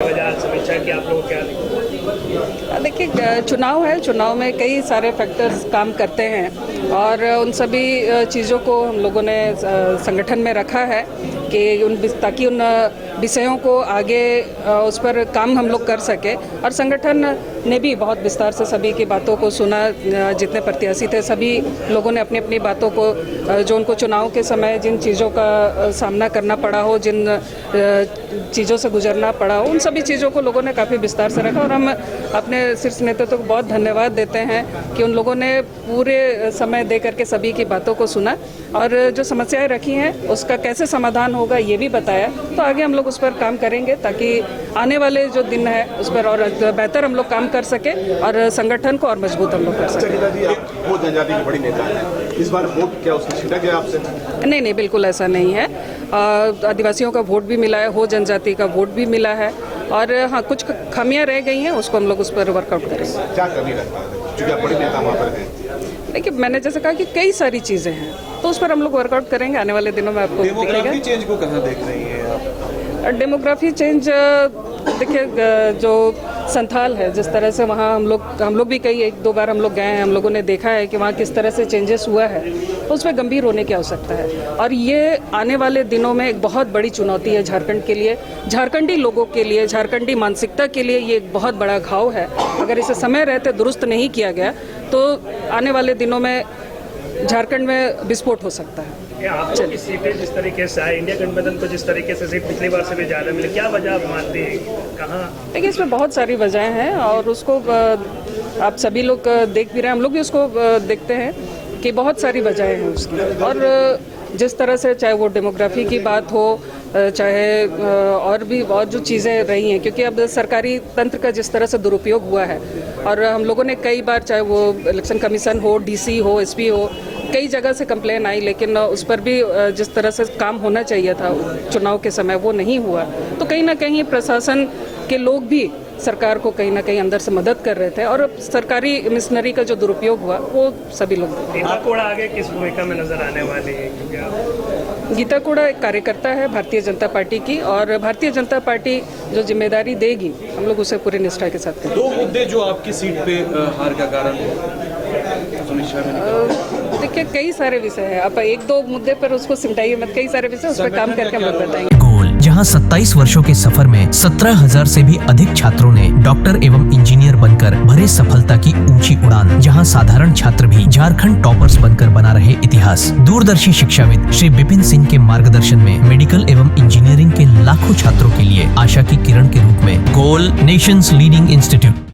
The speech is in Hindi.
समीक्षा की आप लोग क्या देखिए, चुनाव है। चुनाव में कई सारे फैक्टर्स काम करते हैं और उन सभी चीज़ों को हम लोगों ने संगठन में रखा है कि ताकि उन विषयों को आगे उस पर काम हम लोग कर सके। और संगठन ने भी बहुत विस्तार से सभी की बातों को सुना। जितने प्रत्याशी थे सभी लोगों ने अपनी अपनी बातों को, जो उनको चुनाव के समय जिन चीज़ों का सामना करना पड़ा हो, जिन चीज़ों से गुजरना पड़ा हो, उन सभी चीज़ों को लोगों ने काफ़ी विस्तार से रखा। और हम अपने शीर्ष नेतृत्व को बहुत धन्यवाद देते हैं कि उन लोगों ने पूरे समय दे करके सभी की बातों को सुना और जो समस्याएं रखी हैं उसका कैसे समाधान होगा ये भी बताया। तो आगे हम लोग उस पर काम करेंगे ताकि आने वाले जो दिन है उस पर और बेहतर हम लोग काम कर सके और संगठन को और मजबूत हम लोग कर सकें। वो जनजाति की बड़ी नेता है, इस बार वोट क्या उसने छीना गया आपसे? नहीं, बिल्कुल ऐसा नहीं है। आदिवासियों का वोट भी मिला है, हो जनजाति का वोट भी मिला है और हाँ, कुछ खामियां रह गई हैं, उसको हम लोग उस पर वर्कआउट करेंगे। क्या कमी रहता है क्योंकि आप बड़ी नेता वहाँ पर हैं? देखिए, मैंने जैसे कहा कि कई सारी चीज़ें हैं तो उस पर हम लोग वर्कआउट करेंगे। आने वाले दिनों में आपको डेमोग्राफी चेंज को कहाँ देख रही हैं आप? डेमोग्राफी चेंज, देखिए, जो संथाल है जिस तरह से वहाँ हम लोग भी कई एक दो बार हम लोग गए हैं, हम लोगों ने देखा है कि वहाँ किस तरह से चेंजेस हुआ है, उस पर गंभीर होने की आवश्यकता है। और ये आने वाले दिनों में एक बहुत बड़ी चुनौती है झारखंड के लिए, झारखंडी लोगों के लिए, झारखंडी मानसिकता के लिए ये एक बहुत बड़ा घाव है। अगर इसे समय रहते दुरुस्त नहीं किया गया तो आने वाले दिनों में झारखंड में विस्फोट हो सकता है। आप लोग की सीटें जिस तरीके से आए, इंडिया गठबंधन को जिस तरीके से सीट पिछली बार से भी ज़्यादा मिले, क्या वजह आप मानते हैं? कहाँ? देखिए, इसमें बहुत सारी वजहें हैं और उसको आप सभी लोग देख भी रहे हैं, हम लोग भी उसको देखते हैं कि बहुत सारी वजहें हैं उसकी। और जिस तरह से चाहे वो डेमोग्राफी की बात हो, चाहे और भी बहुत जो चीज़ें रही हैं, क्योंकि अब सरकारी तंत्र का जिस तरह से दुरुपयोग हुआ है और हम लोगों ने कई बार, चाहे वो इलेक्शन कमीशन हो, डीसी हो, एसपी हो, कई जगह से कंप्लेन आई, लेकिन उस पर भी जिस तरह से काम होना चाहिए था चुनाव के समय वो नहीं हुआ। तो कहीं ना कहीं प्रशासन के लोग भी सरकार को कहीं ना कहीं अंदर से मदद कर रहे थे और सरकारी मिशनरी का जो दुरुपयोग हुआ वो सभी लोग। गीता कोड़ा आगे किस भूमिका में नजर आने वाली है? गीता कोड़ा एक कार्यकर्ता है भारतीय जनता पार्टी की और भारतीय जनता पार्टी जो जिम्मेदारी देगी हम लोग उसे पूरी निष्ठा के साथ करेंगे। दो मुद्दे जो आपकी सीट पे हार का कारण समीक्षा में देखिए, कई सारे विषय हैं। आप एक दो मुद्दे पर उसको सिमटाइए मत, कई सारे विषय उस पर काम करके हम लोग बताएंगे। गोल, जहां 27 वर्षों के सफर में 17,000 से भी अधिक छात्रों ने डॉक्टर एवं इंजीनियर बनकर भरे सफलता की ऊंची उड़ान, जहां साधारण छात्र भी झारखंड टॉपर्स बनकर बना रहे इतिहास। दूरदर्शी शिक्षाविद श्री विपिन सिंह के मार्गदर्शन में मेडिकल एवं इंजीनियरिंग के लाखों छात्रों के लिए आशा की किरण के रूप में गोल, नेशंस लीडिंग इंस्टीट्यूट।